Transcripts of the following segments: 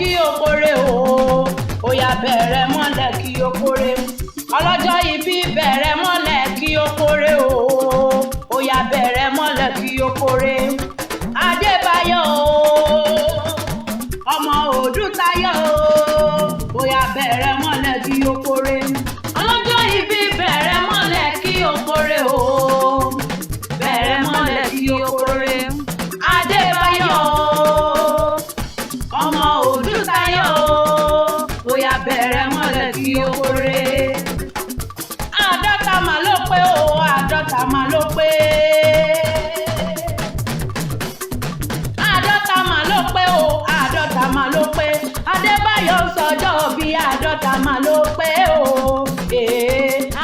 kí o kórè o. Ó yá bẹ̀rẹ̀ mọ́lẹ̀ kí o kórè. Ọlọ́jọ́ ìbí bẹ̀rẹ̀ mọ́lẹ̀ kí o kórè o. Ó yá bẹ̀rẹ̀ mọ́lẹ̀ kí o kórè. Adébáyọ̀ o, ọmọ Òdútayọ̀ o. Ó yá bẹ̀rẹ̀ mọ́lẹ̀ kí o kórè. Ọlọ́jọ́ ìbí bẹ̀rẹ̀ mọ́lẹ̀ kí o kórè o. Bẹ̀rẹ̀ mọ́lẹ̀ kí o kórè. Adébáyọ̀ o, ọmọ Òdútayọ̀ o. Ó yá bẹ̀rẹ̀ mọ́lẹ̀ kí o kórè. Àádọ́ta mà ló pé o, àádọ́ta mà ló pé. Àádọ́ta mà ló pé o, àádọ́ta mà ló pé. Adébáyọ̀ sọjọ́ bí àádọ́ta mà ló pé o.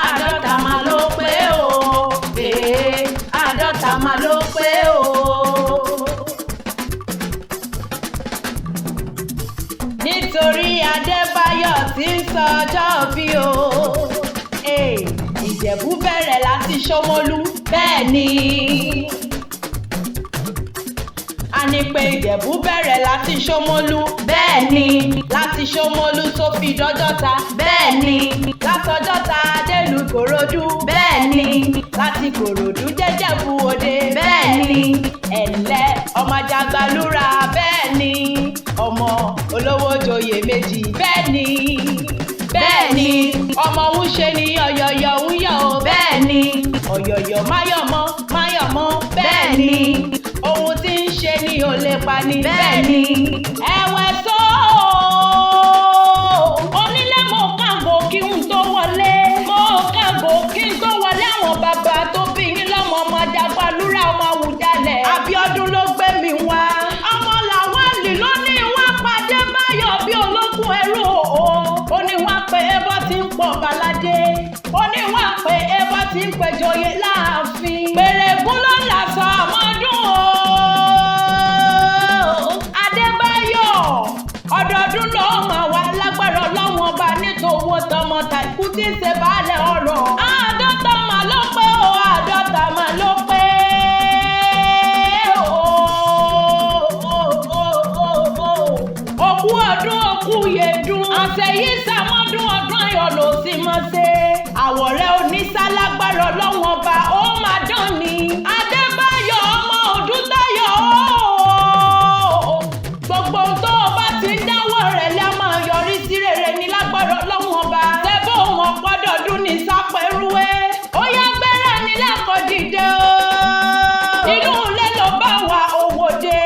Àádọ́ta mà ló pé o. Àádọ́ta mà ló pé o. Nítorí Adébáyọ̀ tí ń sọjọ́ bí o. Ìjẹ̀bú bẹ̀rẹ̀ láti Ṣómólú, bẹ́ẹ̀ ni. A ní pé Ìjẹ̀bú bẹ̀rẹ̀ láti Ṣómólú, bẹ́ẹ̀ ni. Láti Ṣómólú tó fi dọ́jọ́ta, bẹ́ẹ̀ ni. Látọjọ́ta délùú Ìkòròdú, bẹ́ẹ̀ ni. Láti Ìkòròdú dé Ìjèbuode, bẹ́ẹ̀ ni. Ẹ̀lẹ́ ọmọ Ajagbalúra, bẹ́ẹ̀ ni. Ọmọ olówó joyè méjì, bẹ́ẹ̀ ni. Bẹ́ẹ̀ ni, ọmọ òun ṣe ni ọ̀yọ̀yọ̀ ń yọ̀ o, bẹ́ẹ̀ ni. Ọ̀yọ̀yọ̀ máyọ̀mọ́ máyọ̀mọ́, bẹ́ẹ̀ ni. Ohun tí ń ṣe ni ò lè pa ni, bẹ́ẹ̀ ni. Ẹ̀wẹ̀ tó onílé mo kàgò kí n tó wọlé. Mo kàgò kí n tó wọlé àwọn bàbá tó bí yín lọ́mọ ọmọ Ajagbalúra ọmọ Awujale. Abíọ́dún ló gbé mi wá. Ọmọ Làwálì ló ní wá pàdé Báyọ̀ bí ológun ẹrú o. Ó ní wá pé ẹbọ tí ń pọ̀ baládé. Ó ní wá pé ẹbọ tí ń pẹ̀jọyè láàfin. Pèrègún ló là sọ ọmọdún o. Adébáyọ̀ ọdọọdún ló máa wà lágbára Ọlọ́run ọba nítòwó tọmọ tàìkú tí ń ṣe baálẹ̀ ọ̀rọ̀. Àádọ́ta mà ló pé o, àádọ́ta mà ló pé. Òkú ọdún òkú yèdùn. Àṣeyí sàmọ́dún ọdún ayọ̀ ló sì mọ́ ṣe. Àwọ̀rẹ́ onísálágbára Ọlọ́run ọba ó máa dán ni. Adébáyọ̀ ọmọ Òdútayọ̀ o. Gbogbo tó o bá ti ń dáwọ́ rẹ̀ lẹ́ máa yọrí sí rere ní lágbára Ọlọ́run ọba. Ṣébó wọn pọ́dọ̀dún ní sápẹ́rúwé. Ó yá gbẹ́rẹ́ ní lẹ́kọ̀ọ́ dìde o. Inú ilé ló bá wa owó dé.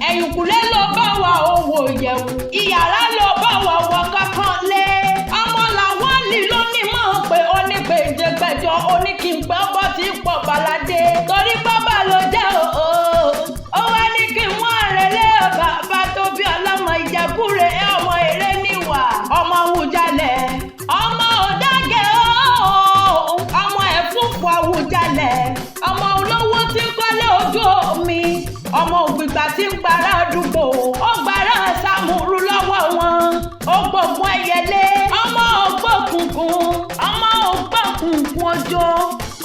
Ẹ̀yìnkùlé ló bá wa owó yẹ̀wù. Ìyàrá ló bá wa wọ kankan lé. Ọmọ Làwálì ló ní mọ̀ pé ó ní gbèǹdégbèjọ oníkìǹpẹ́ ọbọ̀ tí ń pọ̀ baládé. Torí bábà ló jẹ́ o. Ó wá ní kí n mú àrẹ̀lé bàbá tó bí ọlọ́mọ Ìjẹ̀búre ọmọ èrè níwà. Ọmọ Awujale, ọmọ Òdágẹ̀ o. Ọmọ ẹ̀fúùfù Awujale. Ọmọ olówó tí ń kọ́lé ojú omi. Ọmọ ògbìgbà tí ń para àdúgbò. Ó gbàrà Sàmúrù lọ́wọ́ wọn. Ó gbógun ẹyẹlé. Ọmọ ògbókùnkùn. Ọmọ ògbókùnkùn ọjọ́.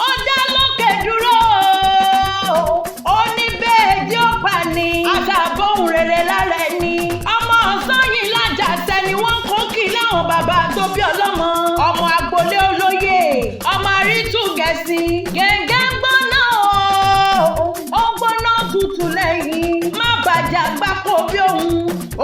Ó dá lókè dúró. Ó ní bẹ́ẹ̀dì ó pa ni. Àṣàbọ̀hún rere lára ẹni. Ọmọ ọ̀sán yìí lájàṣẹ ni wọ́n kó kí láwọn bàbá tó bí ọlọ́mọ. Ọmọ agboolé olóyè. Ọmọ àrítùgẹ̀sì. Gẹ́gẹ́ gbóná o. Ó gbóná tutù lẹ́yìn. Má bàjẹ́ àgbákò bí òun.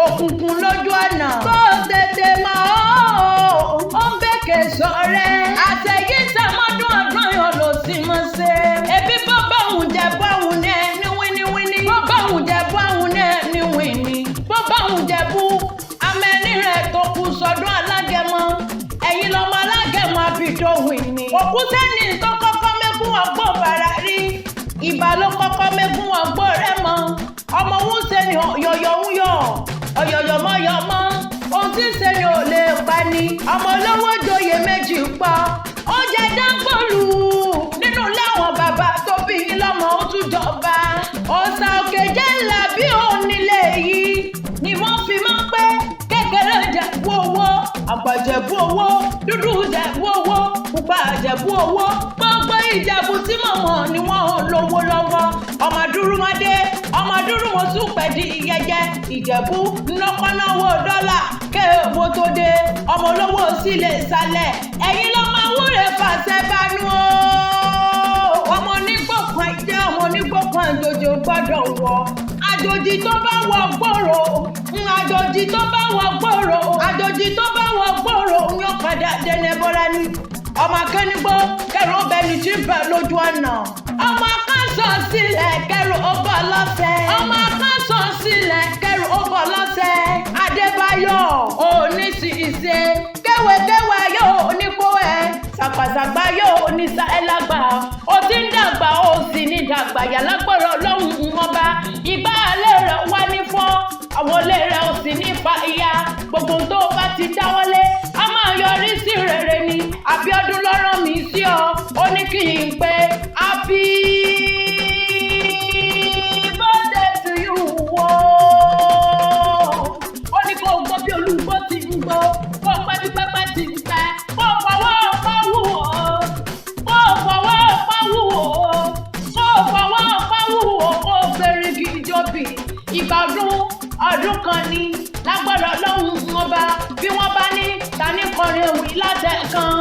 Òkùnkùn lójú ọ̀nà. Kó tètè mọ̀ ọ́. Ó ń bèkè sọ̀rẹ́. Àṣeyí sàmọ́dún ọdún ayọ̀ ló sì mọ̀ ṣe. Ebi bọ́ bá òun jẹ bọ́ òun ní ẹni wíníwíní. Bọ́ bá òun jẹ bọ́ òun ní ẹni wíní. Bọ́ bá òun jẹ bú. Amẹ́ni rẹ̀ tó kú sọdún alágẹmọ. Ẹ̀yin lọ́mọ alágẹmọ abidowin ni. Òkú sẹ́ni tó kọ́kọ́ mẹ́kún ọgbọ́n bàrà rí. Ìbà ló kọ́kọ́ mẹ́kún ọgbọ́n rẹ̀ mọ́. Ọmọ òun ṣe ni ọ̀yọ̀yọ̀ ń yọ̀. Ọ̀yọ̀yọ̀ mọ́ yọ̀ mọ́. Ohun tí ń ṣe ni ò lè pa ni. Ọmọ olówó joyè méjì pọ̀. Ó jẹ dáńgbòlù. Nínú ilé àwọn bàbá tó bí yín lọ́mọ ó tún jọba. Ọ̀sà òkè jẹ́ ńlá bí òun nílé yìí. Ni wọ́n fi máa ń pẹ́ kékeré Ìjẹ̀bú owó. Àgbà Ìjẹ̀bú owó. Dúdú Ìjẹ̀bú owó. Pupa Ìjẹ̀bú owó. Gbogbo Ìjẹ̀bú tí mọ̀mọ́ ni wọ́n lówó lọ́wọ́. Ọmọ Dúrúmọdé. Ọmọ Dúrúmọdé. dúró mo tún pẹ̀dí ìyẹjẹ Ìjẹ̀bú ńlọ́kọ́náwó dọ́là kéèwó tó dé ọmọ olówó sílẹ̀ sálẹ̀ ẹ̀yin ló máa wúre fàṣẹ bánú o ọmọ onígbòkan ìjẹ́ ọmọ onígbòkan àjòjì gbọ́dọ̀ wọ̀ àjòjì tó bá wọ gbòòrò àjòjì tó bá wọ gbòòrò àjòjì tó bá wọ gbòòrò ń yọ padà dẹnẹ bọ́lá ní ọmọ akẹ́nigbó kẹrù ọbẹ̀ni tí ń bẹ̀ lójú ọ̀nà ọmọ akásọ̀ sílẹ̀ kẹrù ọbọ̀ lọ́sẹ̀ ọmọ akásọ̀ sílẹ̀ kẹrù ọbọ̀ lọ́sẹ̀ Adébáyọ̀ òní sì ìṣe kéwékéwé yóò oníkówé sàgbàsàgbà yóò oníṣà ẹlágbà ó ti ń dàgbà ó sì ní dàgbà yàlágbọ̀rọ̀ lọ́hùn-ún ọba ìgbà alẹ́ rẹ̀ wá ní fọ́ àwọn olè rẹ̀ ò sì ní fa ìyá gbogbo tó bá ti dáwọ́lé a máa yọrí sí rere ni Abíọ́dún ló rán mi sí ọ ó ní kí n pé happy birthday to you wo ó ní kó gbọ́ bí olúgbó ti ń gbọ́ kó pẹ́ bí pẹ́pẹ́ ti ń pẹ́ kó fọwọ́ pawú o kó fọwọ́ pawú o kó fọwọ́ pawú o kó fẹ́rẹ́ kí ìjọbì ìgbà ọdún kan ní lágbára Ọlọ́run ọba bí wọ́n bá ní ta ní kọrin òwì látẹ̀kan